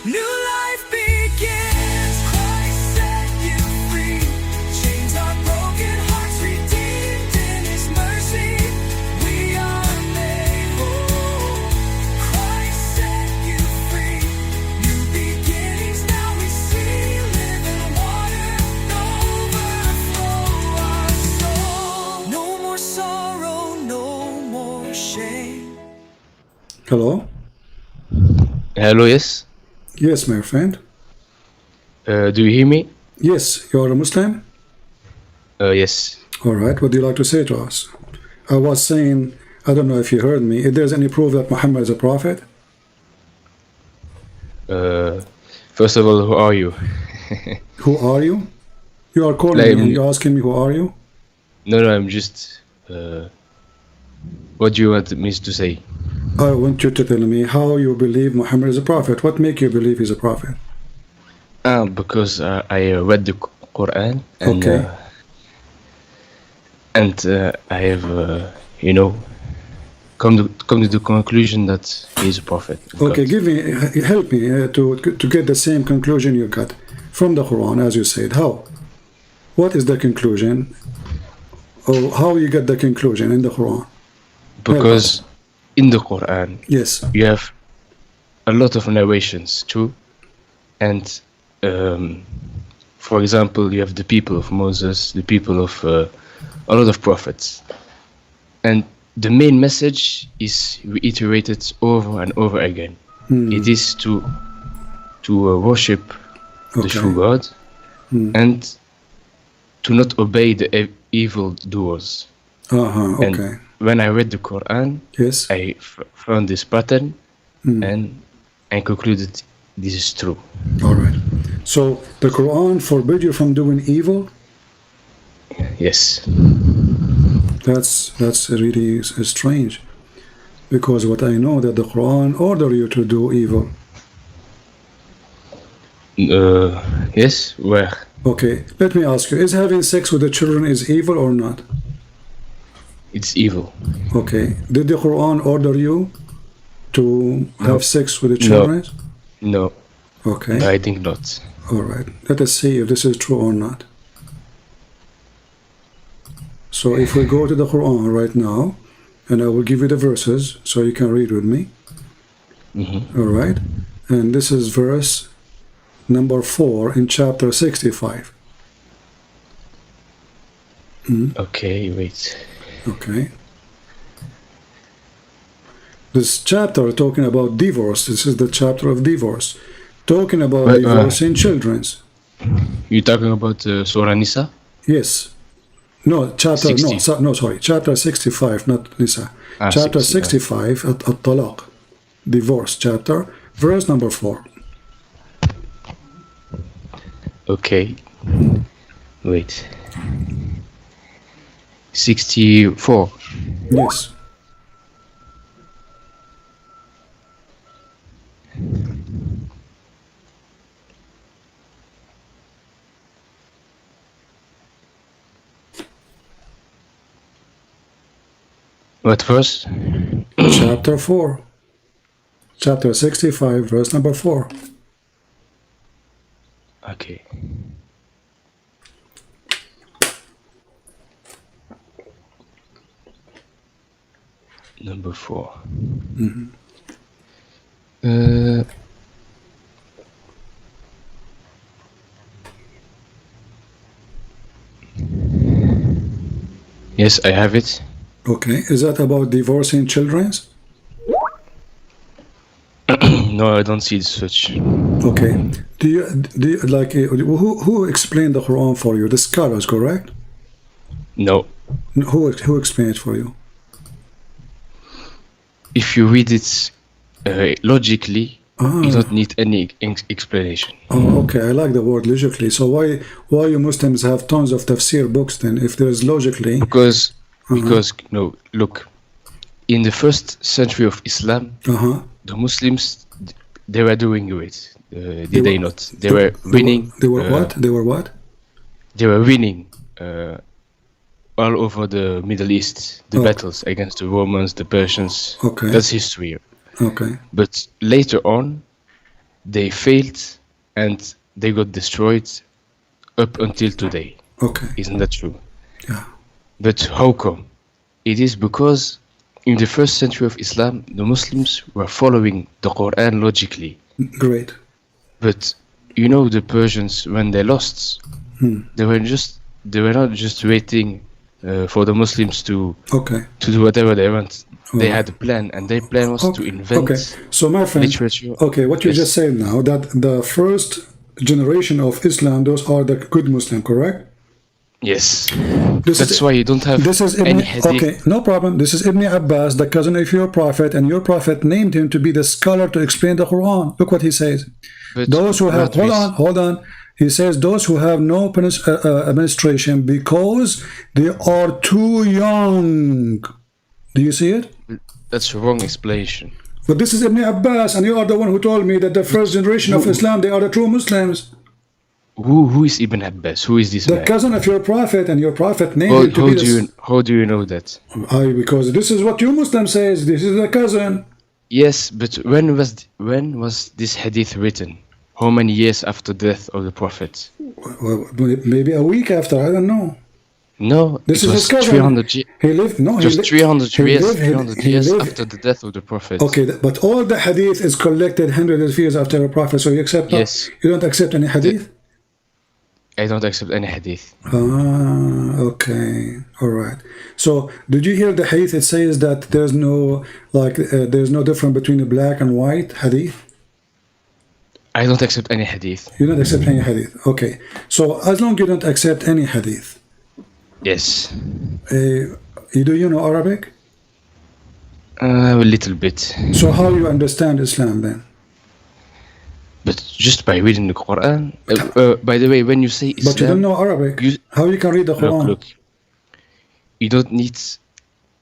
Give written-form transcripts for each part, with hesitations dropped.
New life begins. Christ set you free. Chains are broken, hearts redeemed in His mercy. We are made whole. Christ set you free. New beginnings now we see. Living water, overflow our soul. No more sorrow, no more shame. Hello? Hello, yes. Yes, my friend. Do you hear me? Yes, you're a Muslim? Yes. All right, what do you like to say to us? I was saying, I don't know if you heard me, if there's any proof that Muhammad is a prophet? First of all, who are you? Who are you? You are calling me and you're asking me who are you? No, I'm just. What do you want me to say? I want you to tell me how you believe Muhammad is a prophet. What makes you believe he's a prophet? Because I read the Qur'an and Okay. I have, come to the conclusion that he's a prophet. of Okay, God. help me to get the same conclusion you got from the Quran, as you said. How? What is the conclusion? Or how you get the conclusion in the Quran? Because in the Qur'an, Yes. you have a lot of narrations too, and for example, you have the people of Moses, the people of a lot of prophets, and the main message is reiterated over and over again. It is to worship the Okay. true God and to not obey the evil doers. And Okay. when I read the Quran, Yes. I found this pattern and I concluded this is true. All right. So the Quran forbid you from doing evil? Yes. That's really strange, because what I know that the Quran order you to do evil. Yes. Where? Okay, let me ask you: is having sex with the children is evil or not? It's evil. Okay, did the Quran order you to have sex with the children? No. Okay. I think not. All right. Let us see if this is true or not. So if we go to the Quran right now, and I will give you the verses so you can read with me. All right. And this is verse number 4 in chapter 65. Okay, wait. Okay. This chapter talking about divorce. This is the chapter of divorce. Talking about divorcing children. You talking about Surah Nisa? Yes. No, chapter 60. no, sorry. Chapter 65, not Nisa. Chapter 65 at Talaq. Divorce chapter, verse number 4. Okay. Wait. 64. Yes. What verse? Chapter 4. Chapter 65, verse number 4. Okay. Number 4. Yes, I have it. Okay. Is that about divorcing children? No, I don't see such. Okay. Do you like who explained the Quran for you? The scholars, correct? No. Who explained it for you? If you read it logically, you don't need any explanation. Oh, okay. I like the word logically. So why you Muslims have tons of tafsir books then? If there's logically, Because no, look, in the first century of Islam, the Muslims, they were doing it. Did they not? They were winning. They were what? They were what? They were winning all over the Middle East, the battles against the Romans, the Persians. Okay. That's history. Okay. But later on, they failed and they got destroyed up until today. Okay. Isn't that true? Yeah. But how come? It is because in the first century of Islam, the Muslims were following the Quran logically. Great. But you know, the Persians, when they lost, they were not just waiting for the Muslims to do whatever they want. They had a plan, and their plan was to invent So my friend, literature. what you just said now, that the first generation of Islam, those are the good Muslim, correct? Yes. That's why you don't have any hadith. Okay, no problem. This is Ibn Abbas, the cousin of your prophet, and your prophet named him to be the scholar to explain the Quran. Look what he says. But those who have, hold on. He says those who have no administration because they are too young. Do you see it? That's a wrong explanation. But this is Ibn Abbas, and you are the one who told me that the first generation of Islam, they are the true Muslims. Who is Ibn Abbas? Who is this man? The cousin of your prophet, and your prophet named him to be how do you know that? Because this is what you Muslim says. This is the cousin. Yes, but when was this hadith written? How many years after death of the prophet? Well, maybe a week after. I don't know. No, this is was his cousin. 300 he lived. No, just 300 years lived, after the death of the prophet. Okay, but all the hadith is collected hundreds of years after the prophet. So you accept that? Yes. You don't accept any hadith? I don't accept any hadith. Okay, all right. So did you hear the hadith? It says that there's no there's no difference between black and white hadith. I don't accept any hadith. You don't accept any hadith. Okay. So as long as you don't accept any hadith. Yes. Do you know Arabic? A little bit. So how you understand Islam then? But just by reading the Quran. By the way, when you say Islam, but you don't know Arabic. How you can read the Quran? Look. You don't need.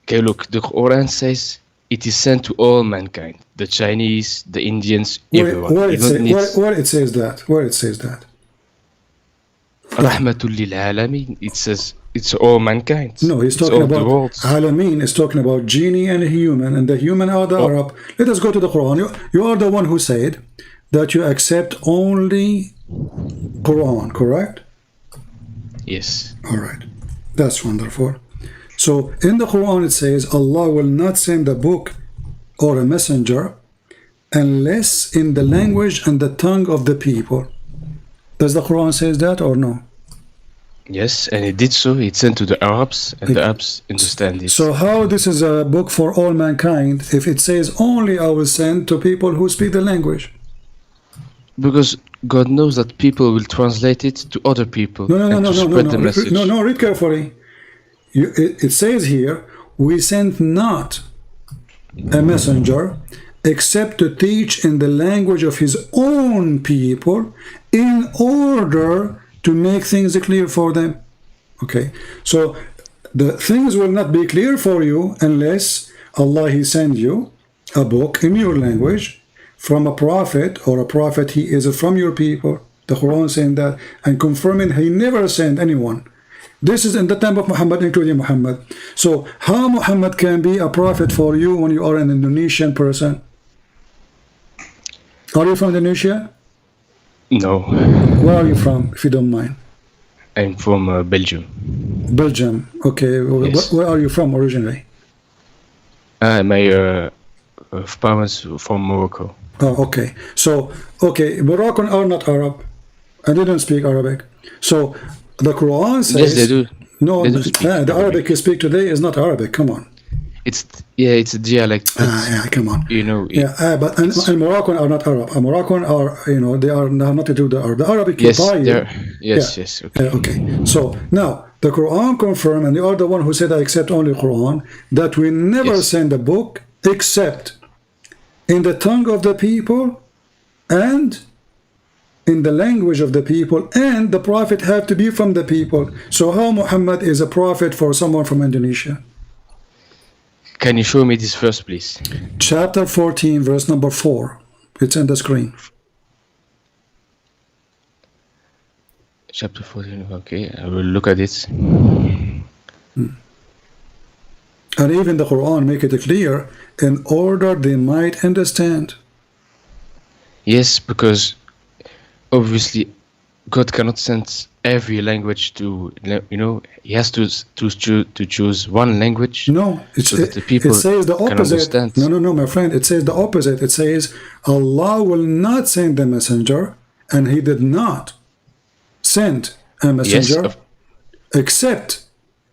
Okay, look. The Quran says it is sent to all mankind. The Chinese, the Indians, everyone. Where it says that? Where it says that? Rahmatul lil alamin. It says it's all mankind. No, he's talking about Alameen is talking about genie and human, and the human are the Arab. Let us go to the Quran. You are the one who said that you accept only Quran, correct? Yes. All right. That's wonderful. So in the Quran it says Allah will not send a book or a messenger unless in the language and the tongue of the people. Does the Quran says that or no? Yes, and it did so. It sent to the Arabs, and the Arabs understand it. So how this is a book for all mankind if it says only I will send to people who speak the language? Because God knows that people will translate it to other people. No, read carefully. It says here, we sent not a messenger except to teach in the language of his own people in order to make things clear for them. Okay, so the things will not be clear for you unless Allah he send you a book in your language from a prophet, or a prophet he is from your people. The Quran saying that and confirming he never sent anyone. This is in the time of Muhammad, including Muhammad. So how Muhammad can be a prophet for you when you are an Indonesian person? Are you from Indonesia? No. Where are you from, if you don't mind? I'm from Belgium. Belgium, okay. Yes. Where are you from originally? My parents from Morocco. Oh, okay. So, okay, Moroccan are not Arab. I didn't speak Arabic. So, the Quran says... Yes, they do. No, they do speak the Arabic you speak today is not Arabic. Come on. It's a dialect. Come on. You know. But and Moroccan are not Arab. Moroccan are, they are not to do the Arab. The Arabic yes, you buy. Yes. Okay. Okay. So now the Quran confirm, and you are the one who said I accept only Quran, that we never send a book except in the tongue of the people and in the language of the people, and the prophet have to be from the people. So how Muhammad is a prophet for someone from Indonesia? Can you show me this verse, please? Chapter 14, verse number 4. It's on the screen. Chapter 14, okay, I will look at it. And even the Quran make it clear in order they might understand. Yes, because obviously God cannot send every language to, he has to choose one language No, so that the it people says the can opposite. understand. No, my friend. It says the opposite. It says Allah will not send the messenger, and He did not send a Yes, messenger except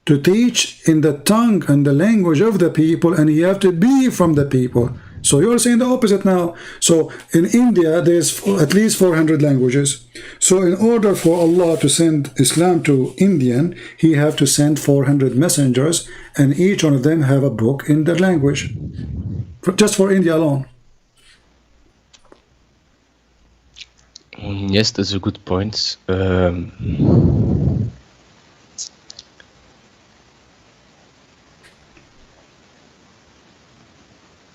to teach in the tongue and the language of the people, and you have to be from the people. So you're saying the opposite now. So in India, there's at least 400 languages. So in order for Allah to send Islam to Indian, He have to send 400 messengers, and each one of them have a book in their language. Just for India alone. yes, that's a good point.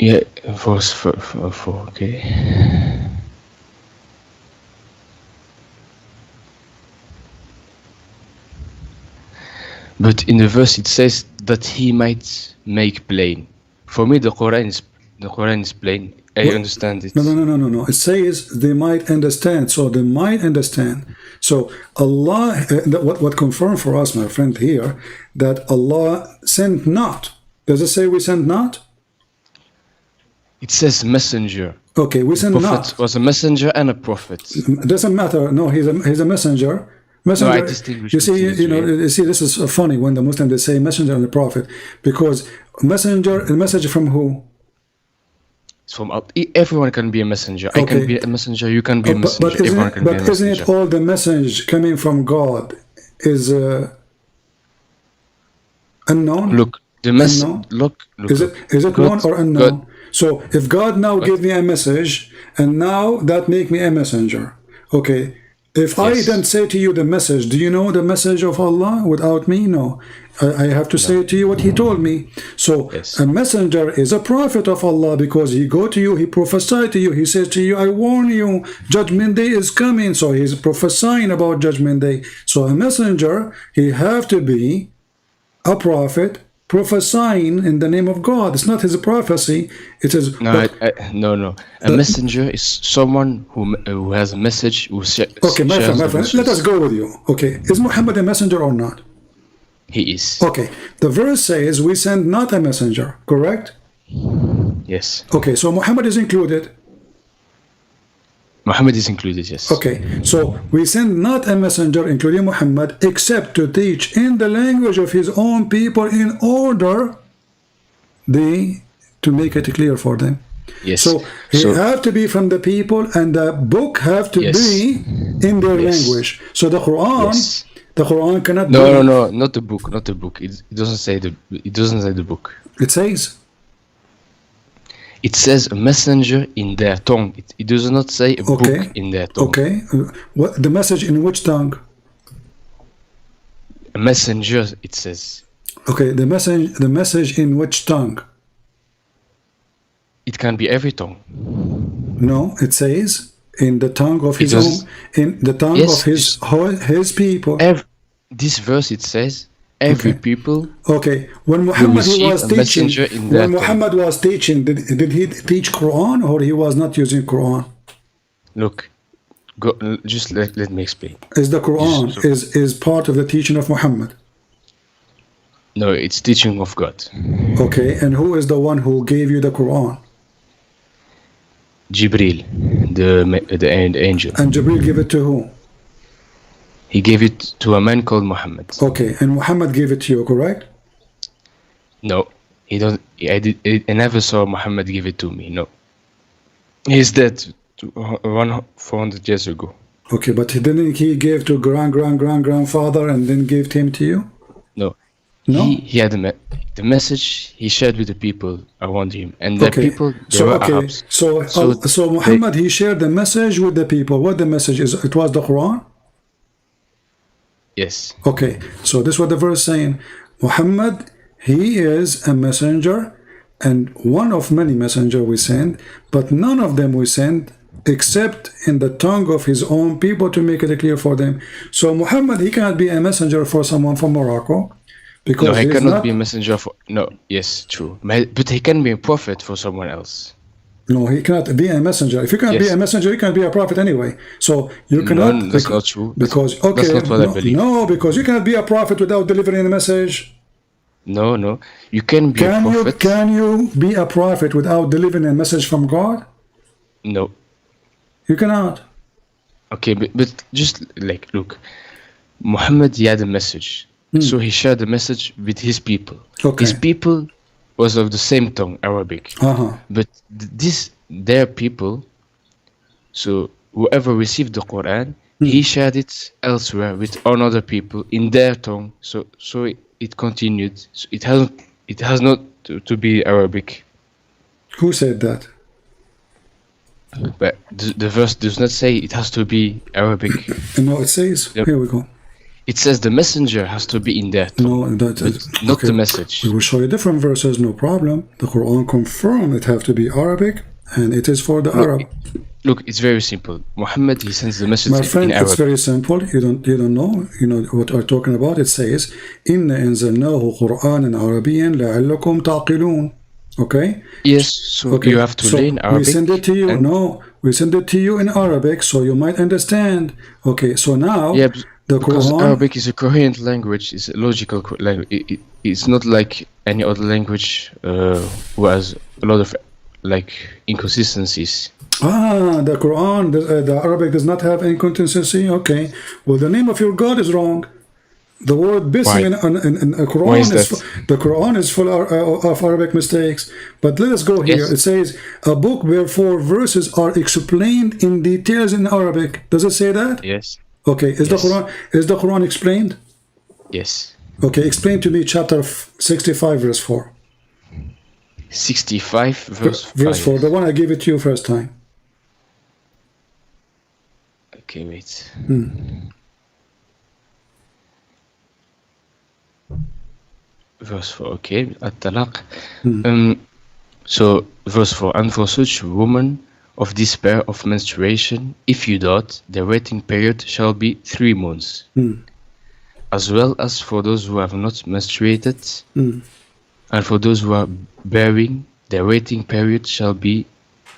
Yeah, verse 4, okay. But in the verse it says that he might make plain. For me, the Quran is plain. I understand it. No. It says they might understand. So they might understand. So Allah, what confirmed for us, my friend, here, that Allah sent not. Does it say we sent not? It says messenger. Okay, we sent Prophet not. was a messenger and a prophet. It doesn't matter. No, he's a messenger. Messenger. No, I distinguish You see, between the you see, this is funny when the Muslims they say messenger and the prophet, because messenger, a message from who? It's from everyone can be a messenger. I can be a messenger. You can be a messenger. But Everyone can be a messenger. isn't it all the message coming from God is unknown? Look, the message. Unknown? Look. Is it God, known or unknown? God, so if God now gave me a message, and now that make me a messenger, okay. If I then say to you the message, do you know the message of Allah without me? No. I have to say to you what He told me. So a messenger is a prophet of Allah because he go to you, he prophesy to you, he says to you, I warn you, judgment day is coming. So he's prophesying about judgment day. So a messenger, he have to be a prophet prophesying in the name of God. It's not his prophecy. It is no. A messenger is someone who has a message. Okay, my friend. Let us go with you. Okay, is Muhammad a messenger or not? He is. Okay, the verse says we send not a messenger. Correct? Yes. Okay, so Muhammad is included. Muhammad is included, yes. Okay, so we send not a messenger, including Muhammad, except to teach in the language of his own people in order to make it clear for them. Yes. So he have to be from the people, and the book have to be in their language. So the Quran cannot. No, not the book. It doesn't say the book. It says. It says a messenger in their tongue. It does not say a book in their tongue. Okay. What the message in which tongue? A messenger, it says. Okay, the message in which tongue? It can be every tongue. No, it says in the tongue of his own, in the tongue of his people. This verse it says every people. Okay, when Muhammad was teaching, did he teach Quran or he was not using Quran? Look, just let me explain. Is the Quran is part of the teaching of Muhammad? No, it's teaching of God. Okay, and who is the one who gave you the Quran? Jibril, the angel. And Jibril gave it to who? He gave it to a man called Muhammad. Okay, and Muhammad gave it to you, correct? No, he don't. I never saw Muhammad give it to me. No, he's dead 400 years ago. Okay, but didn't he give to grandfather and then gave him to you? No. He had the message he shared with the people around him, and the people were Arabs. So Muhammad he shared the message with the people. What the message is? It was the Quran. Yes. Okay, so this is what the verse saying. Muhammad, he is a messenger, and one of many messengers we send, but none of them we send except in the tongue of his own people to make it clear for them. So Muhammad, he cannot be a messenger for someone from Morocco. Because he cannot be a messenger for. No, yes, true. But he can be a prophet for someone else. No, he cannot be a messenger. If you can't be Yes. a messenger, you can't be a prophet anyway. So you cannot. No, that's not true. Because okay, That's not what I believe. no, because you cannot be a prophet without delivering a message. No. You can be a prophet. Can you be a prophet without delivering a message from God? No. You cannot. Okay, but just like, look, Muhammad, he had a message. So he shared the message with his people. Okay. His people was of the same tongue, Arabic. But their people, so whoever received the Quran, he shared it elsewhere with another people in their tongue. So it continued. So it has not to be Arabic. Who said that? But the verse does not say it has to be Arabic. No, it says. Yep. Here we go. It says the messenger has to be in their tongue, No, that but not the message. We will show you different verses, no problem. The Quran confirms it have to be Arabic, and it is for the Arab. Look, it's very simple. Muhammad, he sends the message My friend, in Arabic. it's very simple. You don't know. You know what I'm talking about. It says, "Inna anzalnahu Qur'anan Arabiyyan la'allakum taqilun." Okay. Yes, so you have to learn Arabic. We send it to you. No, we send it to you in Arabic, so you might understand. Okay. So now, because Quran, Arabic is a coherent language. It's a logical language. It's not like any other language who has a lot of like inconsistencies. the Quran, the Arabic does not have inconsistency. Okay. Well, the name of your God is wrong. The word bism in the Quran the Quran is full of Arabic mistakes. But let us go here. Yes. It says a book where 4 verses are explained in details in Arabic. Does it say that? Yes. Okay. Is the Quran explained? Yes. Okay. Explain to me chapter 65 verse 4. 65 Verse 4. The one I gave it to you first time. Okay, wait. Verse 4, okay, At-Talaq. So, verse 4, and for such woman of despair of menstruation, if you doubt, the waiting period shall be 3 months. As well as for those who have not menstruated, and for those who are bearing, their waiting period shall be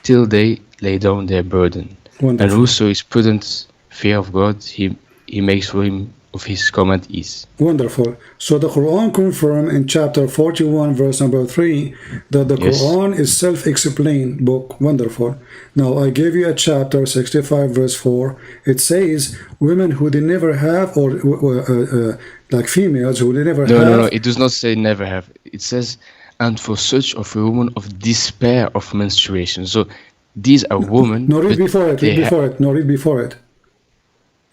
till they lay down their burden. Wonderful. And whoso is prudent, fear of God, he makes for him of his command ease. Wonderful. So the Quran confirmed in chapter 41 verse number 3 that the Quran is self-explained book. Wonderful. Now I gave you a chapter 65 verse 4. It says women who they never have, or like females who they never have. No, it does not say never have. It says, and for such of a woman of despair of menstruation. So these are women. No, read before it. Read before it. No, read before it.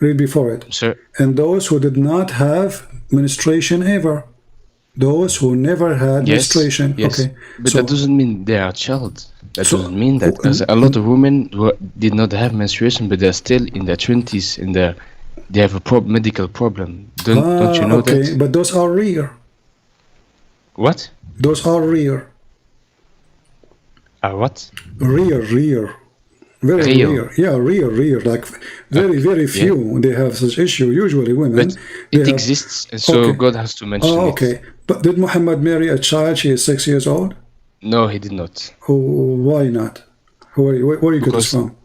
Read before it. Sir. And those who did not have menstruation ever. Those who never had menstruation. Yes. Okay. But So- that doesn't mean they are a child. That doesn't mean that. There's a lot of women who did not have menstruation, but they're still in their 20s and they have a medical problem. Don't you know okay. that? But those are rare. What? Those are rare. What? Rare. Very Real. rare. Yeah, rare. Like very few. They have such issue. Usually women. But they it have- exists, and so Okay. God has to mention Oh, it. okay. But did Muhammad marry a child? She is 6 years old. No, he did not. Oh, why not? Where you get this from?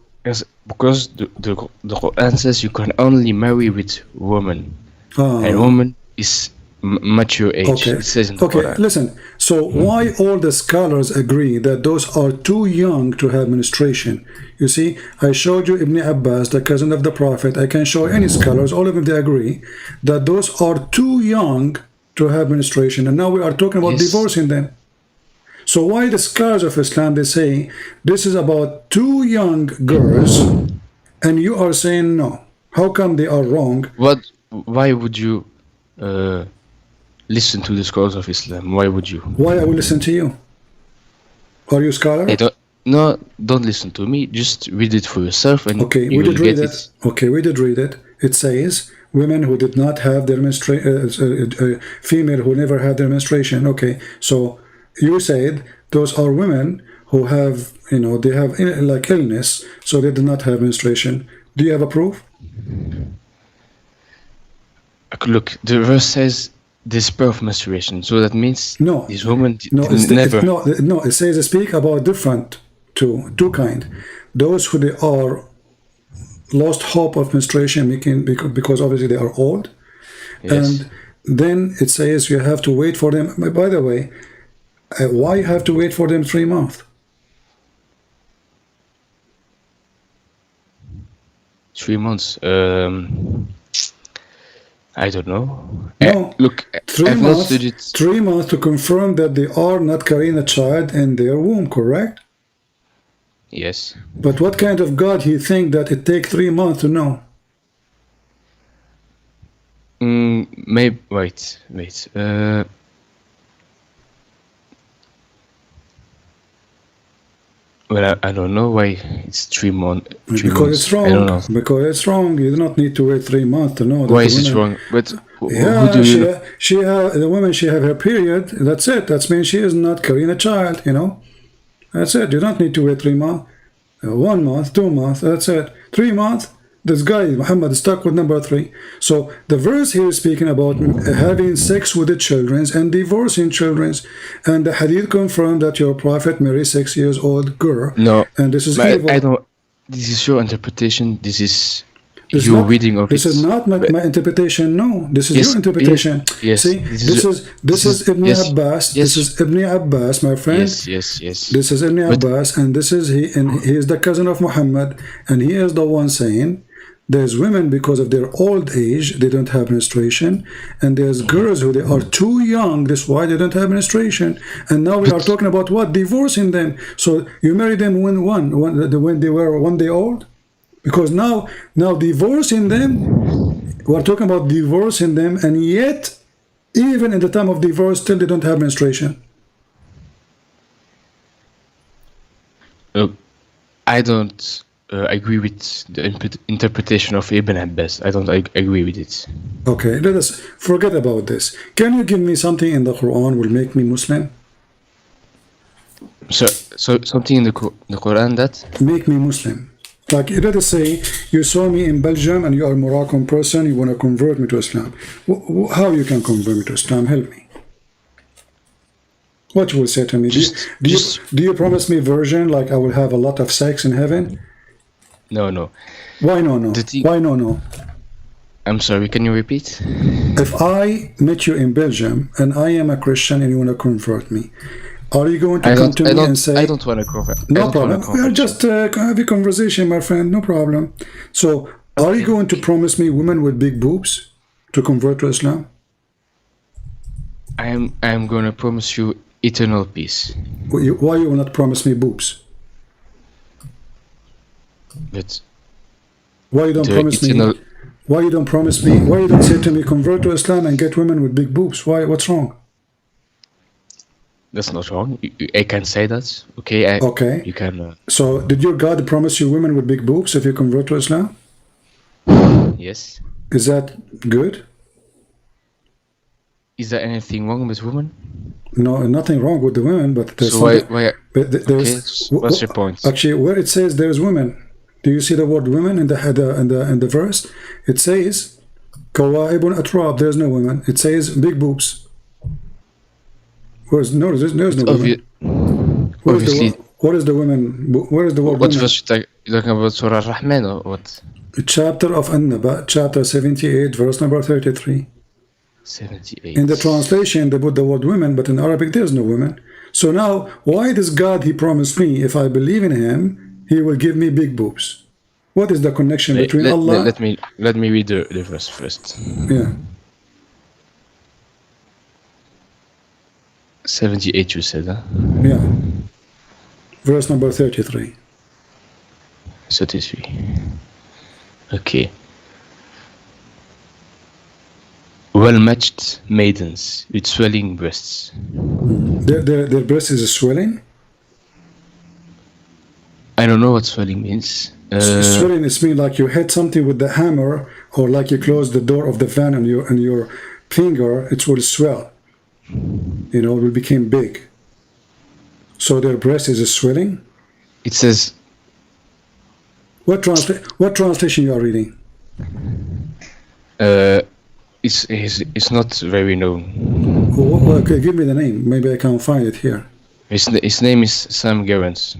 Because the Quran says you can only marry with woman. And woman is mature age. Okay. It says in the Quran. Listen. So why all the scholars agree that those are too young to have menstruation? You see, I showed you Ibn Abbas, the cousin of the Prophet. I can show any scholars, all of them, they agree that those are too young to have menstruation. And now we are talking about divorcing them. So why the scholars of Islam, they say this is about 2 young girls, and you are saying no? How come they are wrong? Why would you listen to the scholars of Islam? Why would you? Why I will listen to you? Are you a scholar? Don't listen to me. Just read it for yourself, and okay, you we will did read get it. Okay, we did read it. It says women who did not have their menstruation, female who never had their menstruation. Okay, so you said those are women who have, they have like illness, so they did not have menstruation. Do you have a proof? Look, the verse says despair of menstruation, so that means No. this woman No, never. No, it says speak about different two kind. Those who they are lost hope of menstruation because obviously they are old. Yes. And then it says you have to wait for them. By the way, why you have to wait for them 3 months? 3 months. I don't know. No, Look, 3 I've not months. studied. 3 months to confirm that they are not carrying a child in their womb, correct? Yes. But what kind of God he think that it take 3 months to know? Maybe. Wait. Well, I don't know why it's 3 months. Because it's wrong. I don't know. Because it's wrong. You do not need to wait 3 months to know. That Why the is it woman- wrong? But Yeah, who do you? the woman, she have her period. That's it. That means she is not carrying a child. That's it. You don't need to wait 3 months. 1 month, 2 months. That's it. 3 months. This guy Muhammad is stuck with number 3. So the verse here is speaking about having sex with the children and divorcing children, and the hadith confirmed that your prophet married 6 years old girl. No. And this is But evil. I don't. This is your interpretation. This is This your not- reading of this it. is not my interpretation. No, this is Yes, your interpretation. yes, See, this this is Ibn yes, Abbas. yes. This is Ibn Abbas, my friend. Yes. This is Ibn Abbas, and this is he is the cousin of Muhammad, and he is the one saying there's women because of their old age they don't have menstruation, and there's girls who they are too young. That's why they don't have menstruation. And now we are talking about what? Divorcing them. So you marry them when they were 1 day old. Because now divorcing them, we're talking about divorcing them, and yet, even in the time of divorce, still they don't have menstruation. Look, I don't agree with the interpretation of Ibn Abbas. I don't agree with it. Okay, let us forget about this. Can you give me something in the Quran will make me Muslim? So something in the Quran that Make me Muslim. Like, let us say you saw me in Belgium and you are a Moroccan person, you want to convert me to Islam. How you can convert me to Islam? Help me. What you will say to me? Do you promise me virgin, like I will have a lot of sex in heaven? No. Why no? Why no? I'm sorry. Can you repeat? If I met you in Belgium and I am a Christian and you want to convert me, are you going to come to me and say... I don't want to convert. No problem. We are just have a conversation, my friend. No problem. So, are you going to promise me women with big boobs to convert to Islam? I am going to promise you eternal peace. Why you will not promise me boobs? But Why you don't promise me? Why you don't promise me? Why you don't say to me, convert to Islam and get women with big boobs? Why? What's wrong? That's not wrong. I can say that. Okay. Okay. You can. So, did your God promise you women with big boobs if you convert to Islam? Yes. Is that good? Is there anything wrong with women? No, nothing wrong with the women, but there's So something. why? But there's, Okay. What's your point? Actually, where it says there's women, do you see the word women in the verse? It says kawaibun atrab. There's no women. It says big boobs. There's no women. What is the women? Where is the word What women? verse you talking about? Surah Rahman or what? Chapter of An-Naba, chapter 78, verse number 33. 78. In the translation, they put the word women, but in Arabic, there's no women. So now, why does God, he promised me, if I believe in him, he will give me big boobs? What is the connection between Allah? Let me read the verse first. Yeah. 78 you said, huh? Yeah. Verse number 33. 33. Okay. Well-matched maidens with swelling breasts. Their breast is swelling? I don't know what swelling means. Swelling is mean like you hit something with the hammer, or like you close the door of the van and your finger, it will swell. You know, it will become big. So their breast is swelling? It says... What translation you are reading? It's not very known. Okay, give me the name. Maybe I can find it here. His name is Sam Gerrans.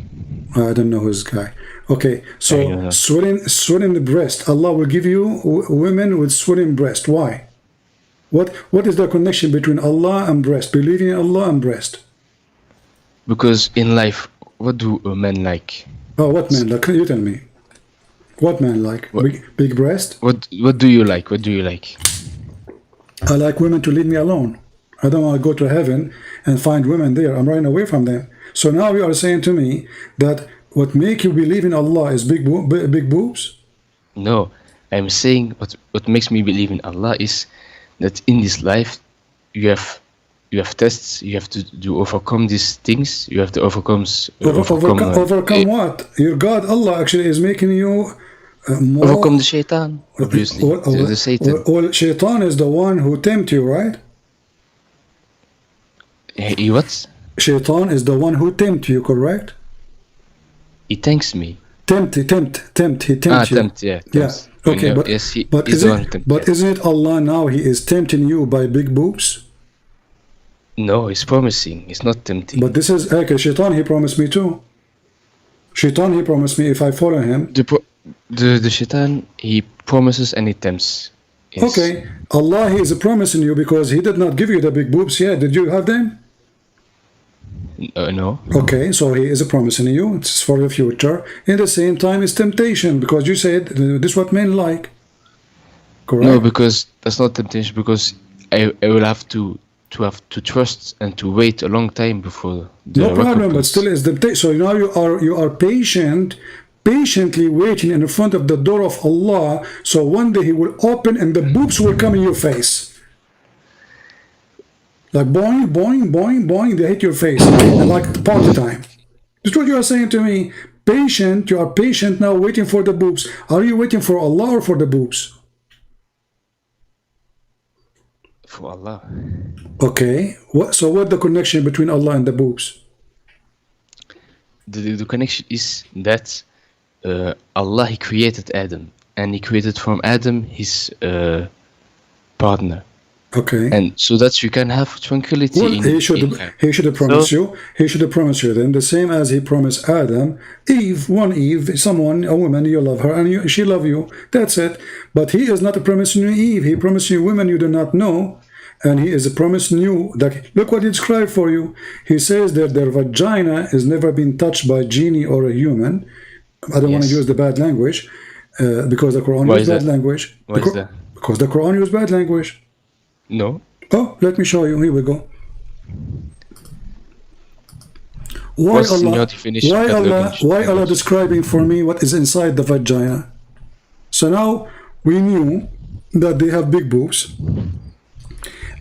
I don't know who's guy. Okay, I so don't know. swelling the breast. Allah will give you women with swelling breast. Why? What is the connection between Allah and breast? Believing in Allah and breast. Because in life, what do men like? Oh, what man like? You tell me. What man like? Big breast? What do you like? What do you like? I like women to leave me alone. I don't want to go to heaven and find women there. I'm running away from them. So now you are saying to me that what make you believe in Allah is big boobs? No, I'm saying what makes me believe in Allah is that in this life you have tests. You have to overcome these things. You have to overcome what? Your God Allah actually is making you more overcome the shaitan. Obviously, the Satan. Well, shaitan is the one who tempt you, right? He what? Shaitan is the one who tempt you, correct? He thanks me. Tempt. He tempts you. Tempt, yeah. Tempts. Okay, No, but yes, but he's the one who tempts, yeah. isn't it Allah now? He is tempting you by big boobs. No, he's promising. He's not tempting. But this is okay. Shaitan, he promised me too. Shaitan, he promised me if I follow him. The shaitan, he promises and he tempts. Yes. Okay, Allah, he is promising you because he did not give you the big boobs yet. Did you have them? No. Okay, so he is promising you. It's for the future. In the same time, it's temptation because you said this is what men like. Correct? No, because that's not temptation. Because I will have to trust and to wait a long time before the no problem, recompense. but still is temptation. So now you are patiently waiting in front of the door of Allah. So one day He will open and the boobs will come in your face. Like boing, boing, boing, boing, they hit your face. And like party time. This is what you are saying to me. Patient, you are patient now waiting for the boobs. Are you waiting for Allah or for the boobs? For Allah. Okay. So what the connection between Allah and the boobs? The connection is that Allah, He created Adam. And He created from Adam his partner. Okay. And so that you can have tranquility. Well, he should promise you. He should promise you then the same as he promised Adam. Eve, someone, a woman, you love her and she love you. That's it. But he is not promising you Eve. He promised you women you do not know. And he is promising you that, look what he described for you. He says that their vagina has never been touched by genie or a human. I don't want to use the bad language because the Quran uses bad language. Why is that? Because the Quran uses bad language. No. Oh, let me show you. Here we go. Why Allah describing for me what is inside the vagina? So now we knew that they have big boobs.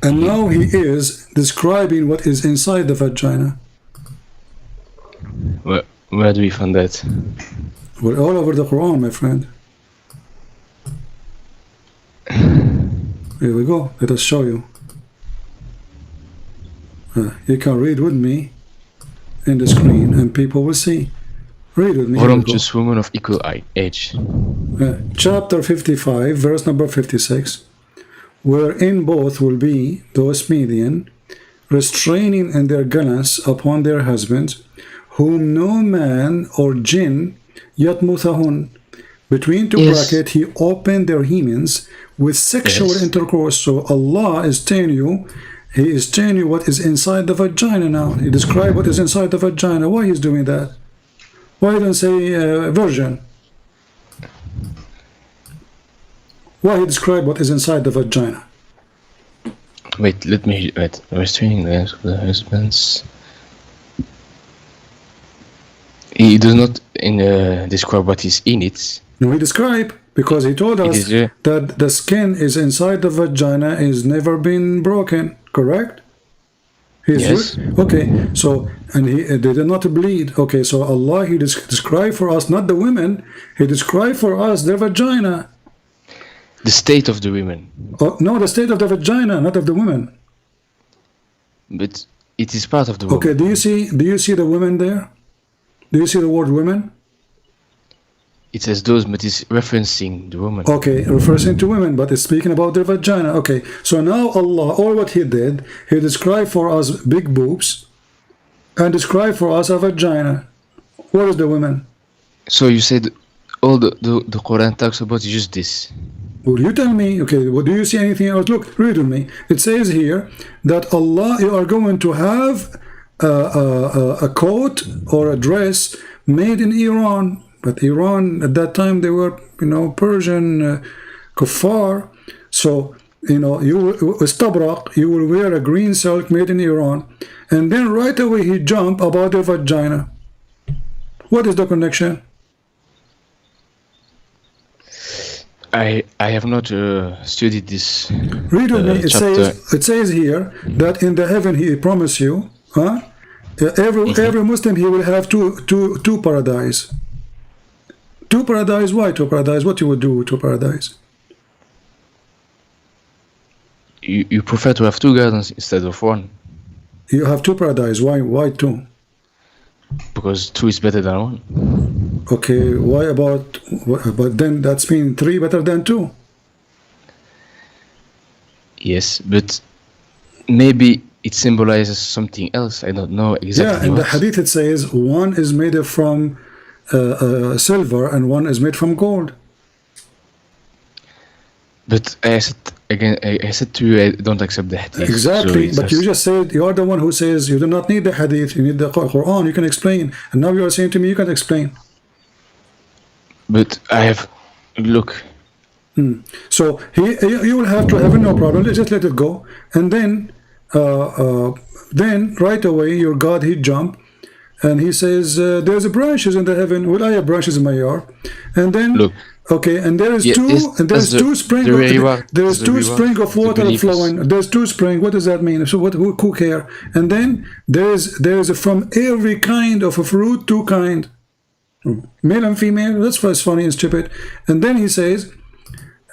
And now he is describing what is inside the vagina. Where do we find that? Well, all over the Quran, my friend. Here we go. Let us show you. You can read with me in the screen and people will see. Read with me. Voluptuous women of equal age. Chapter 55, verse number 56. Wherein both will be those median, restraining in their gallants upon their husbands, whom no man or jinn yatmuthahun. Between two brackets, he opened their hymens with sexual intercourse. So Allah is telling you, He is telling you what is inside the vagina now. He described what is inside the vagina. Why he's doing that? Why don't say virgin? Why he described what is inside the vagina? Wait, restraining the hands of the husbands. He does not describe what is in it. No, he described because he told us that the skin is inside the vagina is never been broken. Correct? Yes. Okay. So and they did not bleed. Okay. So Allah He described for us not the women. He described for us their vagina. The state of the women. Oh, no, the state of the vagina, not of the women. But it is part of the woman. Okay. Do you see the women there? Do you see the word women? It says those, but it's referencing the woman. Okay, referring to women, but it's speaking about their vagina. Okay, so now Allah, all what He did, He described for us big boobs and described for us a vagina. What is the women? So you said all the Quran talks about just this. Well, you tell me. Okay, well, do you see anything else? Look, read with me. It says here that Allah, you are going to have a coat or a dress made in Iran. But Iran at that time, they were, Persian kuffar. So, you istabraq, you will wear a green silk made in Iran. And then right away he jump about the vagina. What is the connection? I have not studied this. Read with me. Chapter. It says here that in the heaven he promised you, every Muslim he will have two paradise. Two paradise. Why two paradise? What you would do with two paradise? You prefer to have two gardens instead of one? You have two paradise. Why two? Because two is better than one. Okay, why about? But then that's mean three better than two. Yes, but maybe it symbolizes something else. I don't know exactly. Yeah, in the hadith it says one is made from silver and one is made from gold. But I said again, I said to you, I don't accept the hadith. Exactly, so but you just said you are the one who says you do not need the hadith, you need the Quran. You can explain, and now you are saying to me you can explain. But I have look. So you will have to have no problem. Just let it go, and then right away your God he jump, and he says there's branches in the heaven. Well, I have branches in my yard, and then Look. Okay, and there is Yeah, two spring of water flowing. There's two spring. What does that mean? So who care? And then there's from every kind of a fruit, two kind, male and female. That's what's funny and stupid. And then he says,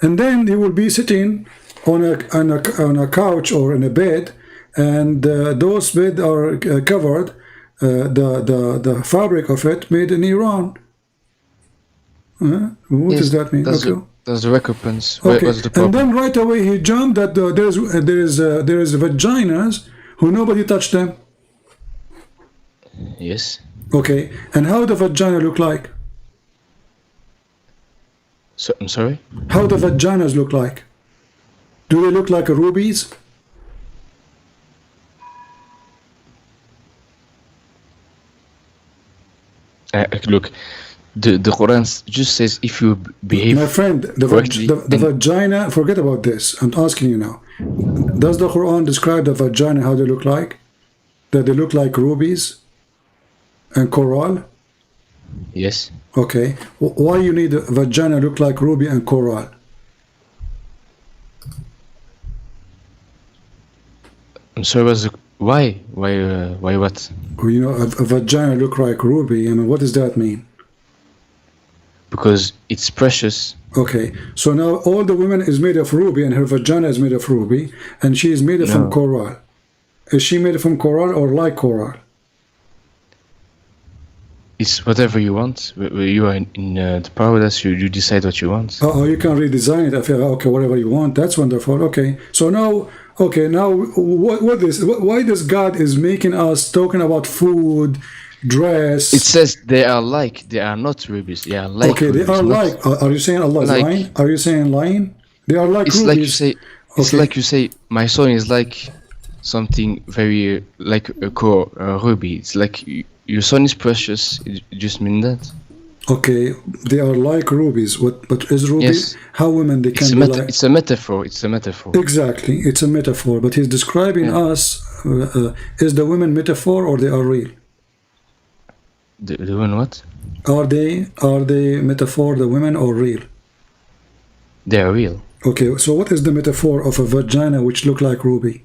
and then he will be sitting on a couch or in a bed, and those beds are covered. The fabric of it made in Iran. What does that mean? That's the recompense. Okay. What's the problem? And then right away he jumped that there is vaginas who nobody touched them. Yes. Okay. And how the vagina look like? So I'm sorry. How the vaginas look like? Do they look like rubies? Look. The Quran just says if you behave. My friend, the vagina, forget about this. I'm asking you now. Does the Quran describe the vagina how they look like? That they look like rubies and coral? Yes. Okay. Why you need a vagina look like ruby and coral? I'm sorry, why? Why what? A vagina look like ruby. I mean, what does that mean? Because it's precious. Okay, so now all the women is made of ruby and her vagina is made of ruby and she is made from coral. Is she made from coral or like coral? It's whatever you want. You are in the paradise, you decide what you want. Oh, you can redesign it. I feel okay, whatever you want. That's wonderful. Okay, so now, why this God is making us talking about food, dress? It says they are not rubies. They are like. Okay, rubies, they are like. Are you saying Allah is lying? Are you saying lying? They are like it's rubies. Like you say. It's like you say. My son is like something very like a core ruby. It's like your son is precious. It just mean that. Okay, they are like rubies. But is ruby? Yes. How women they can be like? It's a metaphor. It's a metaphor. Exactly, it's a metaphor. But he's describing us. Is the women metaphor or they are real? The women what? Are they metaphor, the women, or real? They are real. Okay, so what is the metaphor of a vagina which look like ruby?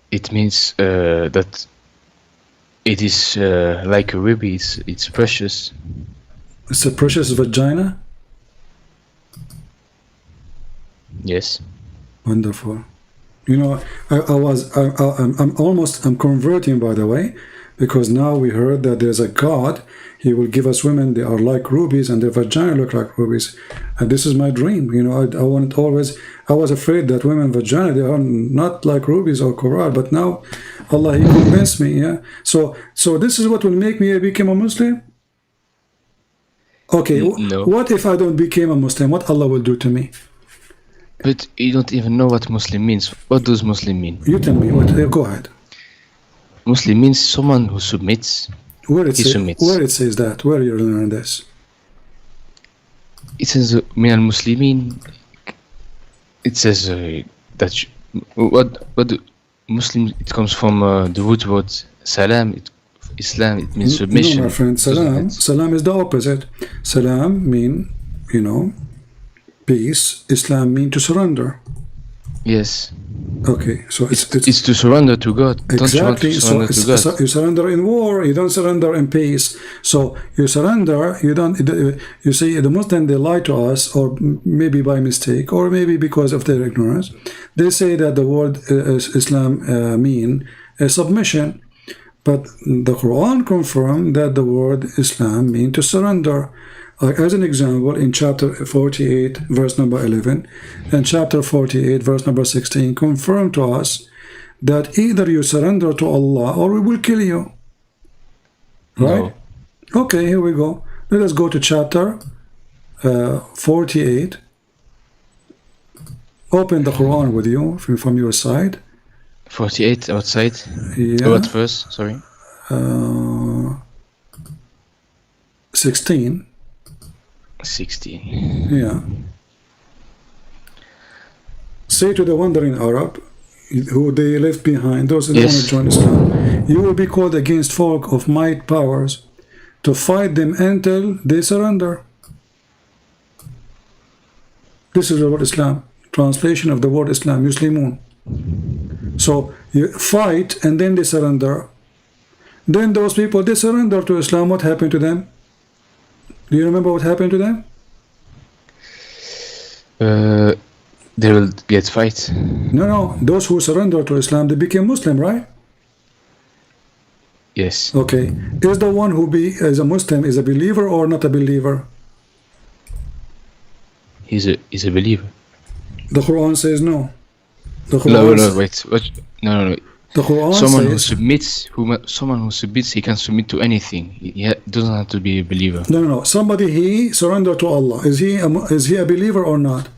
It means that it is like a ruby. It's precious. It's a precious vagina? Yes. Wonderful. I'm converting, by the way, because now we heard that there's a God. He will give us women, they are like rubies and their vagina look like rubies. And this is my dream. You know, I wanted always, I was afraid that women vagina, they are not like rubies or coral, but now Allah, He convinced me, yeah. So this is what will make me become a Muslim? Okay, No. what if I don't become a Muslim? What Allah will do to me? But you don't even know what Muslim means. What does Muslim mean? You tell me, what? Go ahead. Muslim means someone who submits. Where it submits. Where it says that? Where you learn this? It says من المسلمين. It says that what Muslim. It comes from the root word salam. Islam. It means submission. No, my friend. Salam. Salam is the opposite. Salam mean, you know, peace. Islam mean to surrender. Yes. Okay, so it's to surrender to God. Exactly. Don't you want to surrender to God? So you surrender in war. You don't surrender in peace. So you surrender. You don't. You see, the Muslim, they lie to us, or maybe by mistake, or maybe because of their ignorance. They say that the word Islam mean submission, but the Quran confirms that the word Islam mean to surrender. As an example, in chapter 48, verse number 11, and chapter 48, verse number 16, confirm to us that either you surrender to Allah or we will kill you. Right? No. Okay, here we go. Let us go to chapter 48. Open the Quran with you from your side. 48 outside. Yeah. What verse? Sorry. 16. 16. Yeah. Say to the wandering Arab who they left behind, those who don't want to join Islam, you will be called against folk of might powers to fight them until they surrender. This is the word Islam. Translation of the word Islam, Muslimun. So you fight and then they surrender. Then those people, they surrender to Islam. What happened to them? Do you remember what happened to them? They will get fight. No. Those who surrender to Islam, they became Muslim, right? Yes. Okay. Is the one who is a Muslim is a believer or not a believer? He's a believer. The Quran says no. The Quran No, wait. What? No. The Quran Someone says, someone who submits, he can submit to anything. He doesn't have to be a believer. No. Somebody he surrendered to Allah. Is he a believer or not?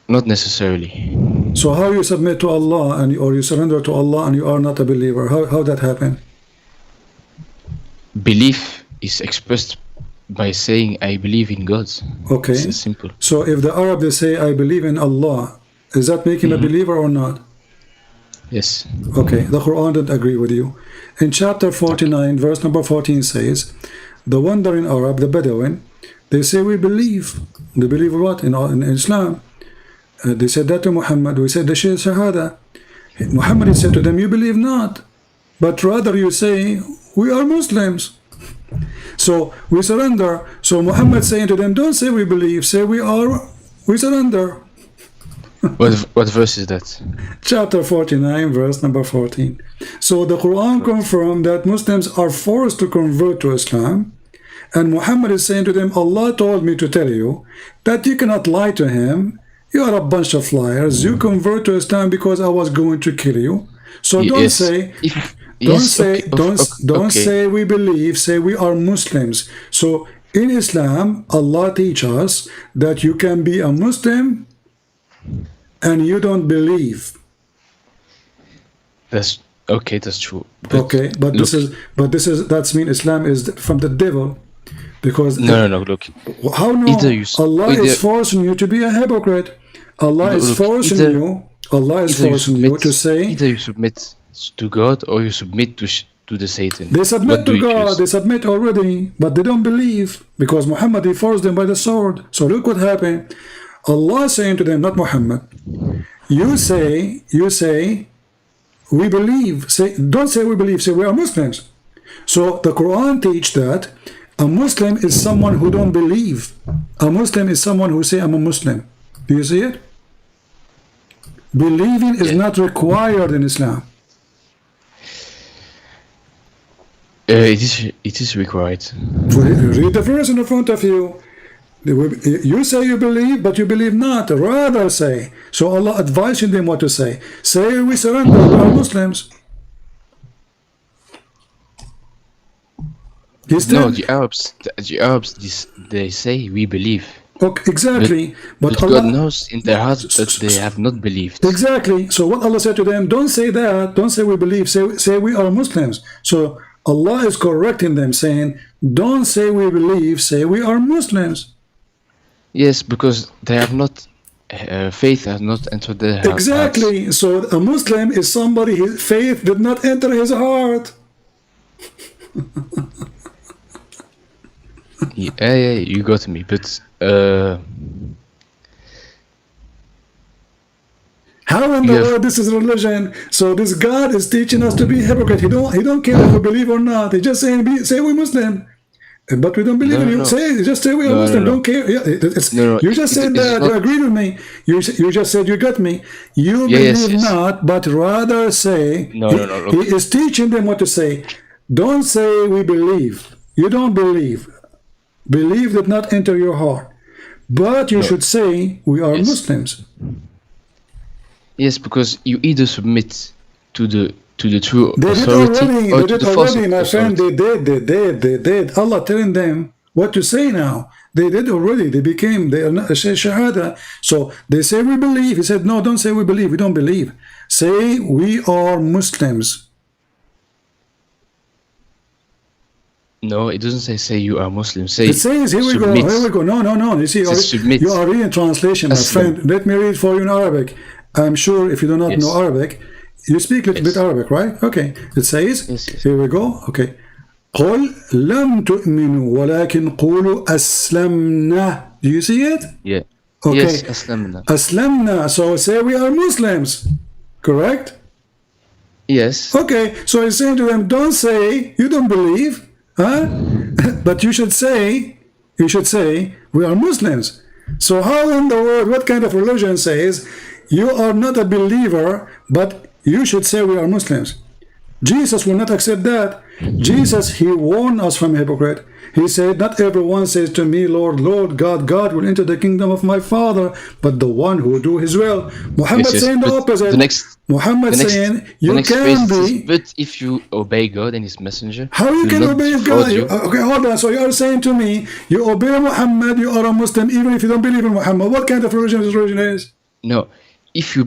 Not necessarily. So how you submit to Allah or you surrender to Allah and you are not a believer? How that happen? Belief is expressed by saying I believe in God. Okay. It's simple. So if the Arab they say I believe in Allah, is that make him a believer or not? Yes. Okay, the Quran didn't agree with you. In chapter 49, verse number 14 says, the wandering Arab, the Bedouin, they say we believe. They believe what? In Islam. They said that to Muhammad. We said the Shahada. Muhammad said to them, you believe not, but rather you say we are Muslims. So we surrender. So Muhammad saying to them, don't say we believe, say we surrender. What verse is that? Chapter 49, verse number 14. So the Quran confirmed that Muslims are forced to convert to Islam, and Muhammad is saying to them, Allah told me to tell you that you cannot lie to him. You are a bunch of liars. You convert to Islam because I was going to kill you. So don't say we believe, say we are Muslims. So in Islam, Allah teaches us that you can be a Muslim and you don't believe. That's true. But that means Islam is from the devil, because no. Look, how no? Allah is forcing you to be a hypocrite. Allah is forcing you to say either you submit to God or you submit to the Satan. They submit to God. They submit already, but they don't believe because Muhammad he forced them by the sword. So look what happened. Allah saying to them, not Muhammad. You say we believe. Don't say we believe. Say we are Muslims. So the Quran teaches that a Muslim is someone who don't believe. A Muslim is someone who say I'm a Muslim. Do you see it? Believing is not required in Islam. It is required. Read the verse in front of you. You say you believe, but you believe not. Rather say. So Allah advising them what to say. Say we surrender. We are Muslims. No, the Arabs, they say we believe. Okay, exactly. But Allah, God knows in their hearts that they have not believed. Exactly. So what Allah said to them, don't say that. Don't say we believe. Say we are Muslims. So Allah is correcting them, saying, don't say we believe. Say we are Muslims. Yes, because they have not. Faith has not entered their heart. Exactly. So a Muslim is somebody his faith did not enter his heart. Yeah, you got me. But how in the world this is religion? So this God is teaching us to be hypocrite. He don't care if we believe or not. He just saying say we Muslim, but we don't believe in you. No. Just say we are Muslim. Don't care. Yeah, you just said that. You agreed with me. You just said you got me. You believe not, but rather say. No. He is teaching them what to say. Don't say we believe. You don't believe. Believe did not enter your heart, but you should say we are Muslims. Yes, because you either submit to the true they authority or to the false authority. My friend, they did. Allah telling them what to say now. They did already. They are not shahada. So they say we believe. He said no, don't say we believe. We don't believe. Say we are Muslims. No, it doesn't say you are Muslim. Say it says here we submit. go. Here we go. No. You see, you are reading translation, my friend. Let me read for you in Arabic. I'm sure if you do not know Arabic, you speak a little bit Arabic, right? Okay. It says, here we go. Okay. قل لم تؤمنوا ولكن قولوا أسلمنا. Do you see it? Yeah. Okay. Yes, أسلمنا. أسلمنا. So say we are Muslims. Correct? Yes. Okay. So he's saying to them, don't say you don't believe. Huh? But you should say we are Muslims. So how in the world, what kind of religion says you are not a believer, but you should say we are Muslims? Jesus will not accept that. Jesus, he warned us from hypocrite. He said, not everyone says to me, Lord, Lord, God, God will enter the kingdom of my Father, but the one who do his will. Muhammad saying the opposite. Muhammad saying, you can be. But if you obey God and his messenger, how you can obey God? Okay, hold on. So you are saying to me, you obey Muhammad, you are a Muslim, even if you don't believe in Muhammad. What kind of religion this religion is? No. If you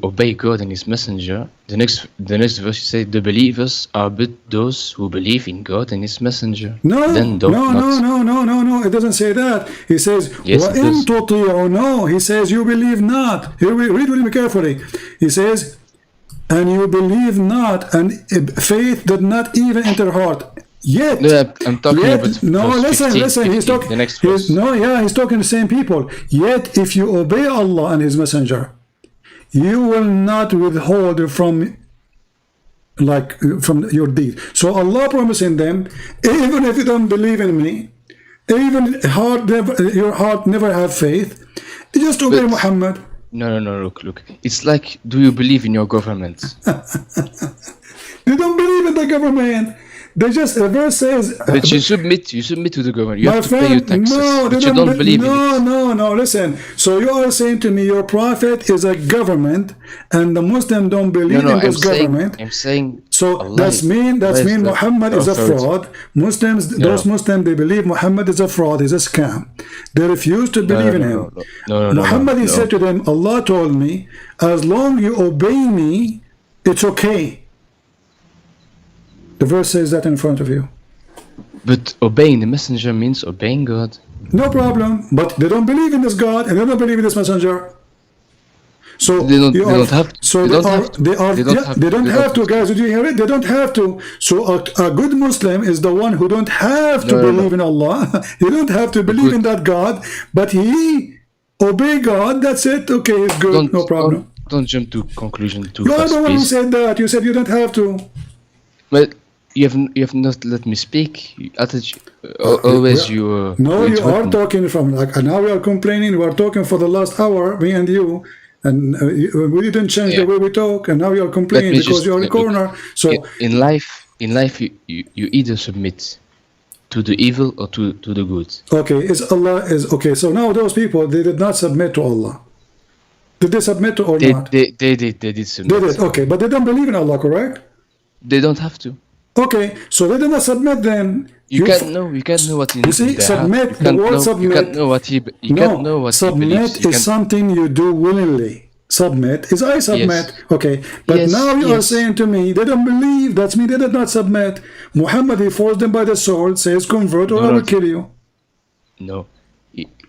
obey God and his messenger, the next verse you say the believers are but those who believe in God and his messenger. No, it doesn't say that. He says وَإِن تُطِيعُوا. No, he says you believe not. Here we read with me carefully. He says, and you believe not, and faith did not even enter heart. Yet, no, I'm talking about listen. 15, he's talking. The next verse. He's talking to the same people. Yet, if you obey Allah and His Messenger, you will not withhold from your deed. So Allah promising them, even if you don't believe in me, even your heart never have faith, you just obey Muhammad. No. Look. It's like, do you believe in your government? They don't believe in the government. They just, a verse says, but you submit to the government. You have to pay your taxes. But you don't believe in it. No, listen. So you are saying to me your prophet is a government and the Muslim don't believe in this government. I'm saying so that's mean Muhammad is a fraud. Those Muslims, they believe Muhammad is a fraud, is a scam. They refuse to believe in him. Muhammad he said to them, Allah told me, as long you obey me, it's okay. The verse says that in front of you. But obeying the messenger means obeying God. No problem. But they don't believe in this God and they don't believe in this messenger. So they don't have to, guys. Did you hear it? They don't have to. So a good Muslim is the one who don't have to believe in Allah. He don't have to believe in that God, but he obey God. That's it. Okay, it's good. No problem. Don't jump to conclusion too fast. You are the one who please. said that. You said you don't have to. But you have not let me speak. Always you. No, you are talking from now. We are complaining. We are talking for the last hour, me and you, and we didn't change the way we talk. And now you are complaining because you are in the corner. So in life, in life you either submit to the evil or to the good. Okay, okay, so now those people, they did not submit to Allah. Did they submit to or not? They did submit. They did, okay, but they don't believe in Allah, correct? They don't have to. Okay, so they did not submit then. You can't know what in You see, their submit, heart. the word submit. You can't know what he believes. Submit is something you do willingly. Submit is I submit. Yes. Okay, but Yes, now you are yes. saying to me, they don't believe. That's me, they did not submit. Muhammad, he forced them by the sword, says convert or I will kill you. No.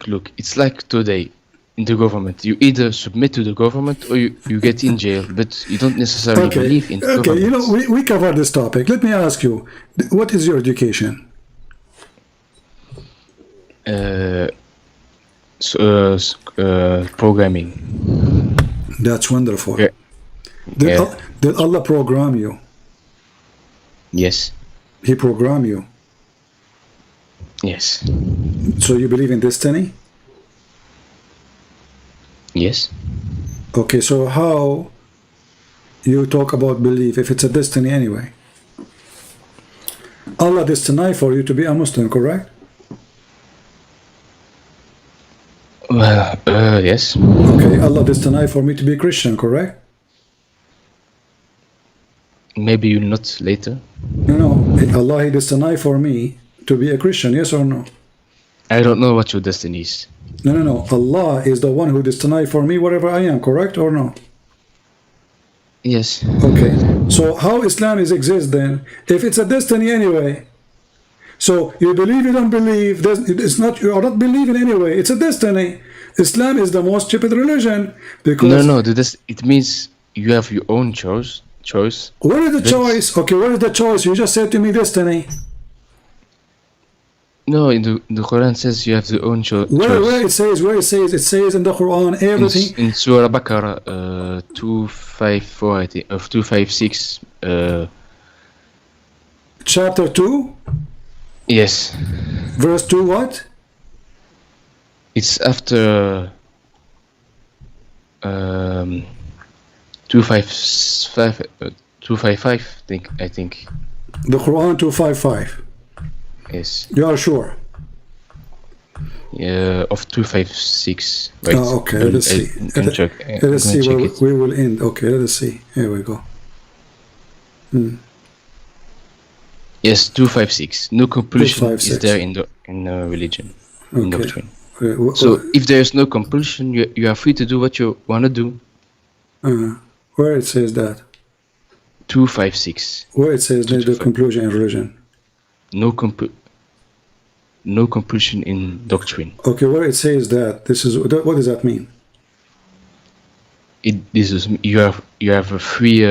Look, it's like today in the government. You either submit to the government or you get in jail, but you don't necessarily believe in the government. Okay, you know, we covered this topic. Let me ask you, what is your education? Programming. That's wonderful. Yeah. Did Allah program you? Yes. He programmed you. Yes. So you believe in destiny? Yes. Okay, so how you talk about belief if it's a destiny anyway? Allah destined for you to be a Muslim, correct? Well, yes. Okay, Allah destined for me to be Christian, correct? Maybe you'll not later. No, Allah, He destined for me to be a Christian, yes or no? I don't know what your destiny is. No. Allah is the one who destined for me wherever I am, correct or no? Yes. Okay, so how Islam is exist then? If it's a destiny anyway, so you believe, you don't believe, it's not, you are not believing anyway, it's a destiny. Islam is the most stupid religion because... No, it means you have your own choice. Where is the choice? Okay, where is the choice? You just said to me destiny. No, in the Quran says you have your own choice. Where it says in the Quran everything. In Surah Baqarah 254, I think, of 256. Chapter 2? Yes. Verse 2 what? It's after 255, I think. The Quran 255. Yes. You are sure? Of 256. Right. Okay, let's see. Let us see where we will end. Okay, let us see. Here we go. Yes, 256. No compulsion 256. is there in religion, in doctrine. Okay, So if there is no compulsion, you are free to do what you want to do. where it says that? 256. Where it says there's the compulsion in religion? No compulsion in doctrine. Okay, where it says that, what does that mean? This is you have a free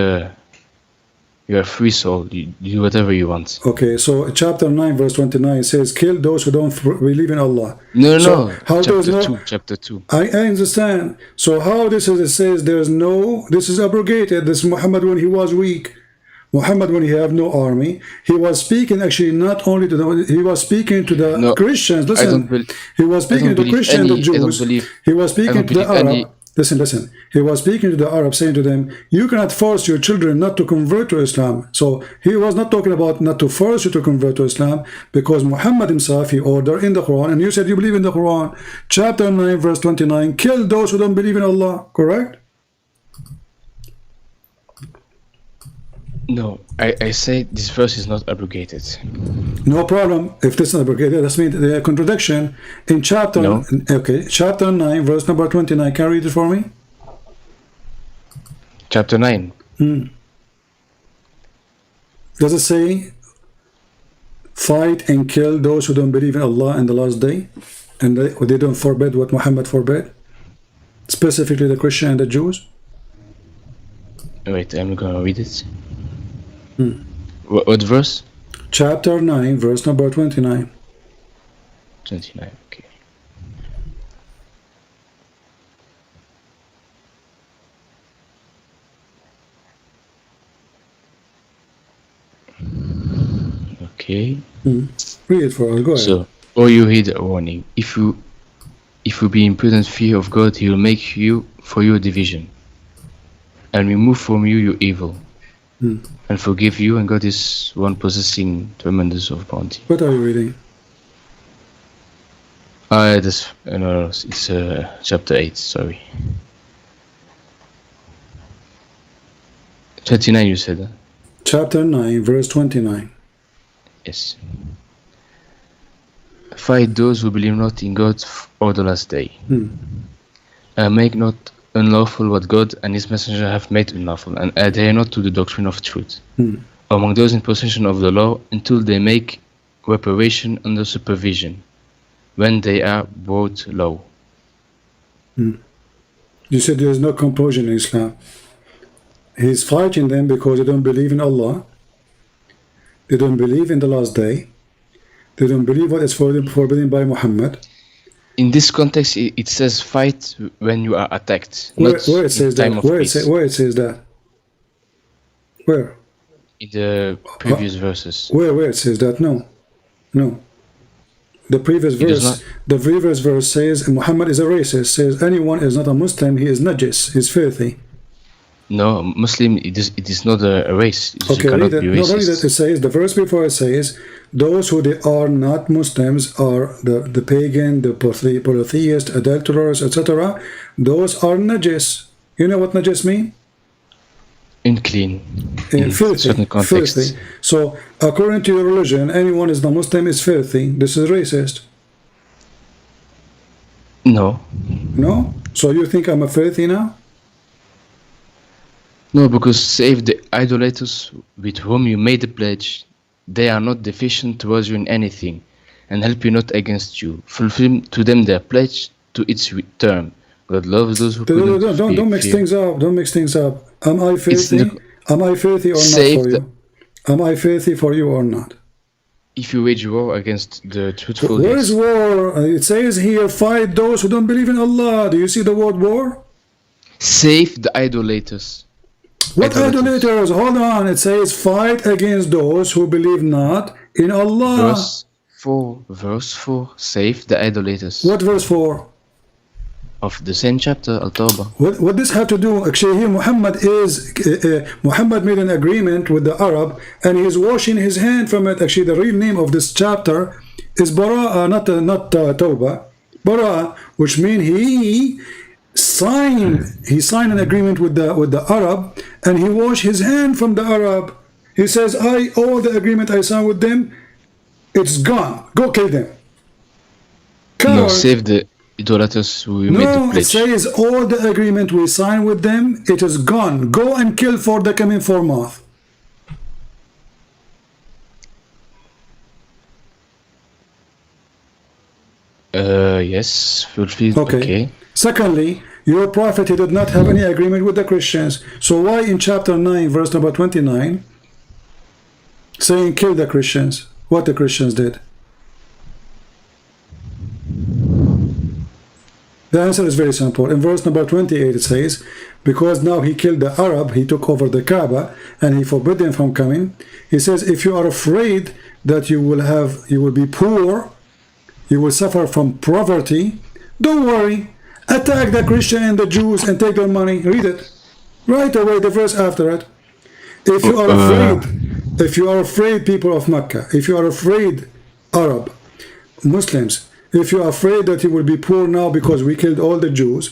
soul. You do whatever you want. Okay, so chapter 9 verse 29 says, kill those who don't believe in Allah. No. How Chapter 2. I understand. So how it says this is abrogated. This Muhammad when he was weak. Muhammad when he have no army, he was speaking actually not only to he was speaking to the Christians. Listen, he was speaking to the Christians, the Jews. He was speaking to the Arab. Listen. He was speaking to the Arab, saying to them, you cannot force your children not to convert to Islam. So he was not talking about not to force you to convert to Islam, because Muhammad himself, he ordered in the Quran, and you said you believe in the Quran, chapter 9 verse 29, kill those who don't believe in Allah, correct? No, I say this verse is not abrogated. No problem. If this is not abrogated, that means the contradiction in chapter. No. Okay, chapter 9, verse number 29. Can you read it for me? Chapter 9. Does it say, fight and kill those who don't believe in Allah and the last day, and they don't forbid what Muhammad forbid, specifically the Christian and the Jews? Wait, I'm gonna read it. What verse? Chapter 9, verse number 29. 29, okay. Okay. Read it for us, go ahead. So, you heed a warning. If you be in prudent fear of God, He will make for you a division, and remove from you your evil. and forgive you, and God is one possessing tremendous of bounty. What are you reading? No, it's chapter 8, sorry. 29 you said, huh? Chapter 9, verse 29. Yes. Fight those who believe not in God or the last day. Make not unlawful what God and his messenger have made unlawful, and adhere not to the doctrine of truth among those in possession of the law until they make reparation under supervision when they are brought low. You said there is no compulsion in Islam. He's fighting them because they don't believe in Allah. They don't believe in the last day. They don't believe what is forbidden by Muhammad. In this context, it says fight when you are attacked. Where not it says in time that? of Where peace. it says that? Where? In the previous verses. Where it says that? No. The previous verse says Muhammad is a racist. Says anyone is not a Muslim, he is najis, he's filthy. No, Muslim, it is not a race. Okay, You cannot read it. be Not only racist. that, it says the verse before it says those who they are not Muslims are the pagan, the polytheist, adulterers, etc. Those are najis. You know what najis mean? Unclean. In certain contexts. Filthy. So according to your religion, anyone is not Muslim is filthy. This is racist. No. No? So you think I'm a filthy now? No, because save the idolaters with whom you made the pledge, they are not deficient towards you in anything, and help you not against you. Fulfill to them their pledge to its term. God loves those who Don't mix things up. Don't mix things up. Am I filthy? Am I filthy or not Save for you? Am I filthy for you or not? If you wage war against the truthful, Where is war? It says here, fight those who don't believe in Allah. Do you see the word war? save the idolaters. What idolaters? Hold on. It says fight against those who believe not in Allah. Verse 4, save the idolaters. What verse 4? Of the same chapter, Al-Tawbah. What this have to do? Actually, here Muhammad made an agreement with the Arab, and he is washing his hand from it. Actually, the real name of this chapter is Bara'a, not Tawbah. Bara'a, which means he signed an agreement with the Arab, and he washed his hand from the Arab. He says, all the agreement I signed with them, it's gone. Go kill them. No, save the idolaters who made the No, it pledge. says all the agreement we signed with them, it is gone. Go and kill for the coming for month. Yes, fulfilled. Okay. Secondly, your prophet, he did not have any agreement with the Christians. So why in chapter 9, verse number 29, saying kill the Christians? What the Christians did? The answer is very simple. In verse number 28 it says, because now he killed the Arab, he took over the Kaaba, and he forbid them from coming. He says, if you are afraid that you will be poor, you will suffer from poverty, don't worry. Attack the Christian and the Jews and take their money. Read it. Right away, the verse after it. If you are afraid, people of Mecca, if you are afraid, Arab, Muslims, if you are afraid that you will be poor now because we killed all the Jews,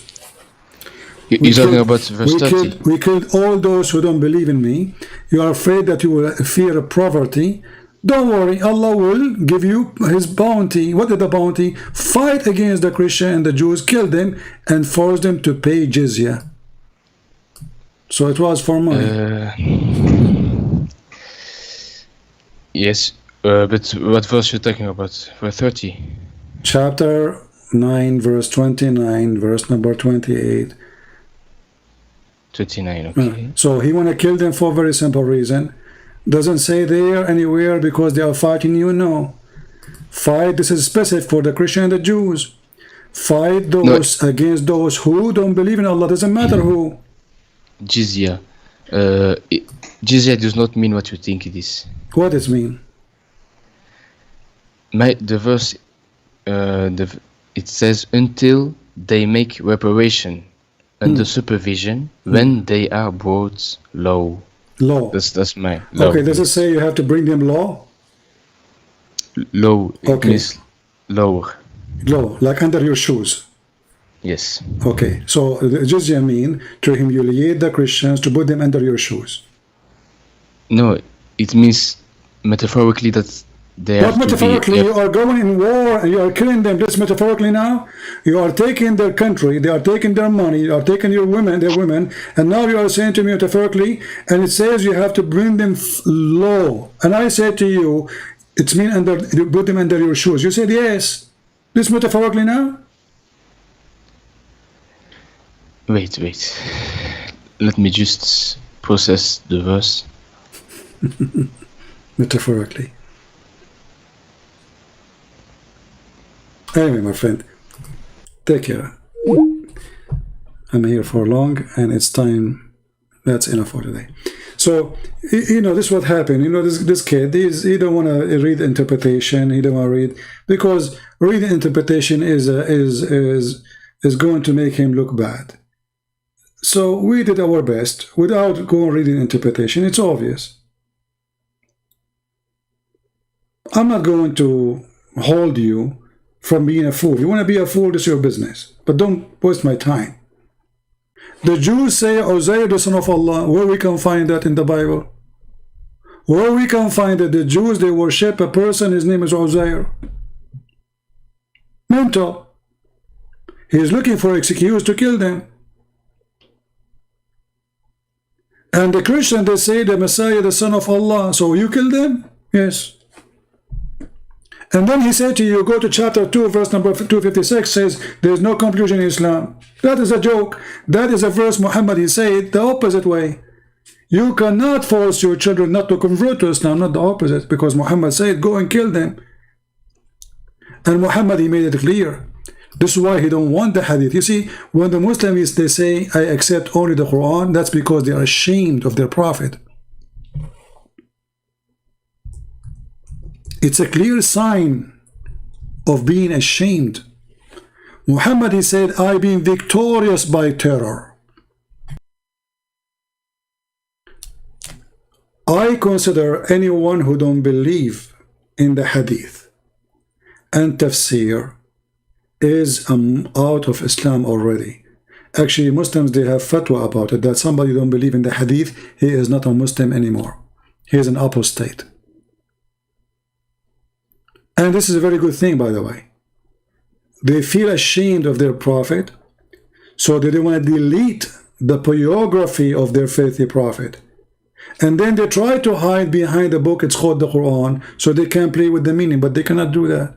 You're talking about verse 30. we killed all those who don't believe in me, you are afraid that you will fear poverty, don't worry, Allah will give you his bounty. What is the bounty? Fight against the Christian and the Jews, kill them, and force them to pay jizya. So it was for money. Yes, but what verse you're talking about? Verse 30. Chapter 9, verse 29, verse number 28. 29, okay. So he want to kill them for a very simple reason. Doesn't say there anywhere because they are fighting you. No. Fight, this is specific for the Christian and the Jews. Fight those against those who don't believe in Allah. Doesn't matter who. Jizya. Jizya does not mean what you think it is. What does it mean? The verse, it says, until they make reparation under supervision when they are brought low. Law. That's my law. Okay, does it say you have to bring them law? Low. It Okay. means lower. Law, like under your shoes. Yes. Okay, so the jizya mean to humiliate the Christians, to put them under your shoes. No, it means metaphorically that they Not have to metaphorically, be. you are going in war and you are killing them. That's metaphorically now. You are taking their country, they are taking their money, you are taking your women, their women, and now you are saying to me metaphorically, and it says you have to bring them low. And I said to you, it's mean under, you put them under your shoes. You said yes. This metaphorically now? Wait. Let me just process the verse. Metaphorically. Anyway, my friend, take care. I'm here for long, and it's time. That's enough for today. So, you know, this is what happened. You know, this kid, he don't want to read interpretation. He don't want to read, because reading interpretation is going to make him look bad. So we did our best without going reading interpretation. It's obvious. I'm not going to hold you from being a fool. You want to be a fool, this is your business. But don't waste my time. The Jews say Uzair, the son of Allah. Where we can find that in the Bible? Where we can find that the Jews, they worship a person, his name is Uzair. Mental. He is looking for excuse to kill them. And the Christian, they say the Messiah, the son of Allah. So you kill them? Yes. And then he said to you, go to chapter 2, verse number 256, says, there is no conclusion in Islam. That is a joke. That is a verse Muhammad, he said the opposite way. You cannot force your children not to convert to Islam, not the opposite, because Muhammad said, go and kill them. And Muhammad, he made it clear. This is why he don't want the hadith. You see, when the Muslims, they say, I accept only the Quran, that's because they are ashamed of their prophet. It's a clear sign of being ashamed. Muhammad, he said, I been victorious by terror. I consider anyone who don't believe in the hadith and tafsir is out of Islam already. Actually, Muslims, they have fatwa about it, that somebody don't believe in the hadith, he is not a Muslim anymore. He is an apostate. And this is a very good thing, by the way. They feel ashamed of their prophet, so they want to delete the biography of their faithful prophet. And then they try to hide behind the book, it's called the Quran, so they can play with the meaning, but they cannot do that.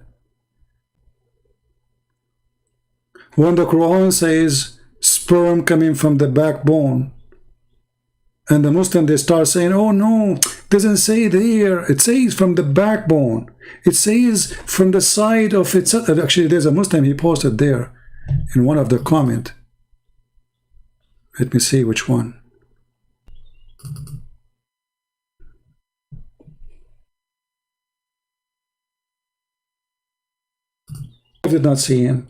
When the Quran says sperm coming from the backbone, and the Muslim, they start saying, oh no, it doesn't say there, it says from the backbone, it says from the side of it. Actually, there's a Muslim, he posted there in one of the comment. Let me see which one. I did not see him.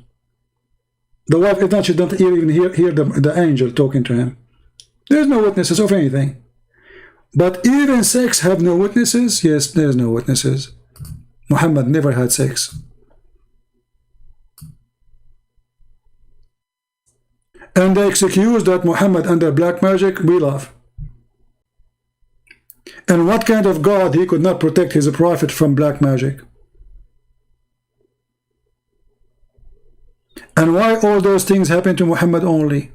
The wife did not, she don't even hear the angel talking to him. There's no witnesses of anything. But even sex have no witnesses? Yes, there's no witnesses. Muhammad never had sex. And they excuse that Muhammad under black magic, we laugh. And what kind of God he could not protect his prophet from black magic? And why all those things happen to Muhammad only?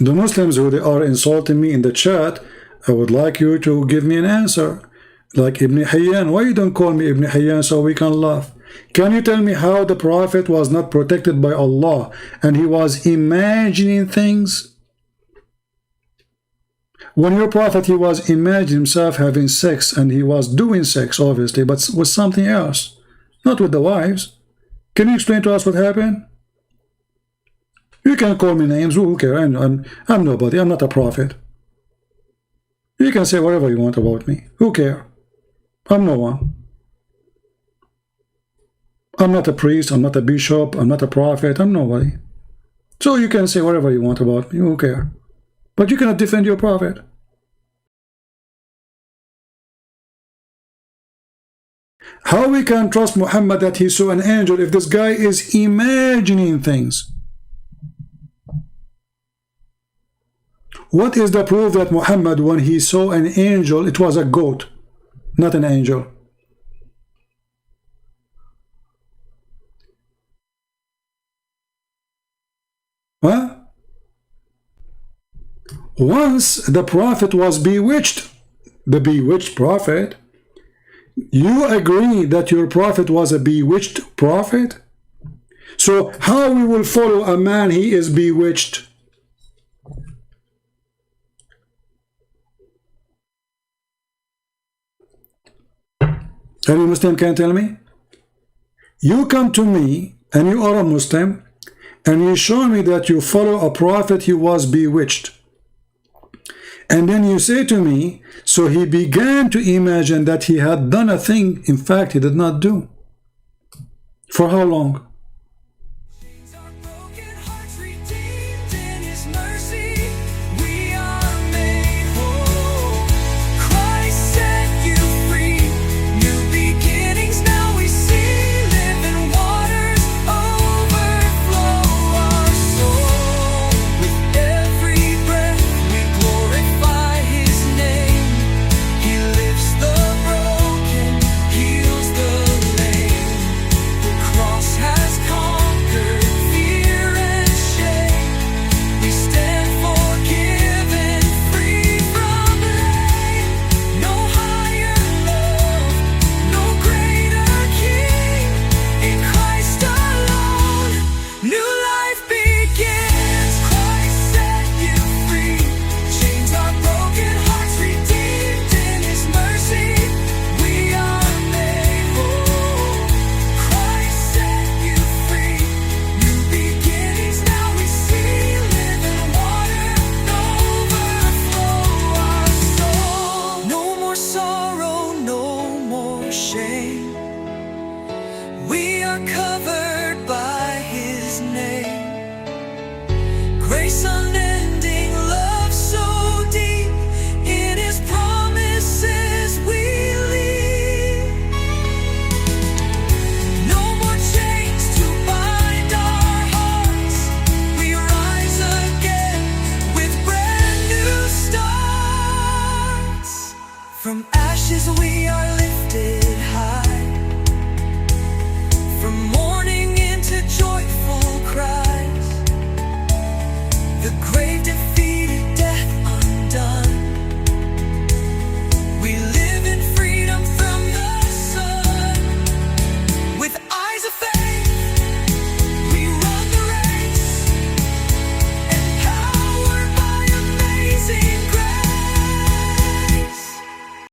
The Muslims who they are insulting me in the chat, I would like you to give me an answer. Like Ibn Hayyan, why you don't call me Ibn Hayyan so we can laugh? Can you tell me how the Prophet was not protected by Allah and he was imagining things? When your Prophet, he was imagining himself having sex, and he was doing sex obviously, but with something else, not with the wives. Can you explain to us what happened? You can call me names, who cares? I'm nobody, I'm not a prophet. You can say whatever you want about me, who cares? I'm no one. I'm not a priest, I'm not a bishop, I'm not a prophet, I'm nobody. So you can say whatever you want about me, who care? But you cannot defend your prophet. How we can trust Muhammad that he saw an angel if this guy is imagining things? What is the proof that Muhammad, when he saw an angel, it was a goat, not an angel? Huh? Once the prophet was bewitched, the bewitched prophet, you agree that your prophet was a bewitched prophet? So how we will follow a man he is bewitched? Any Muslim can tell me? You come to me and you are a Muslim and you show me that you follow a prophet he was bewitched. And then you say to me, so he began to imagine that he had done a thing, in fact, he did not do. For how long? From ashes we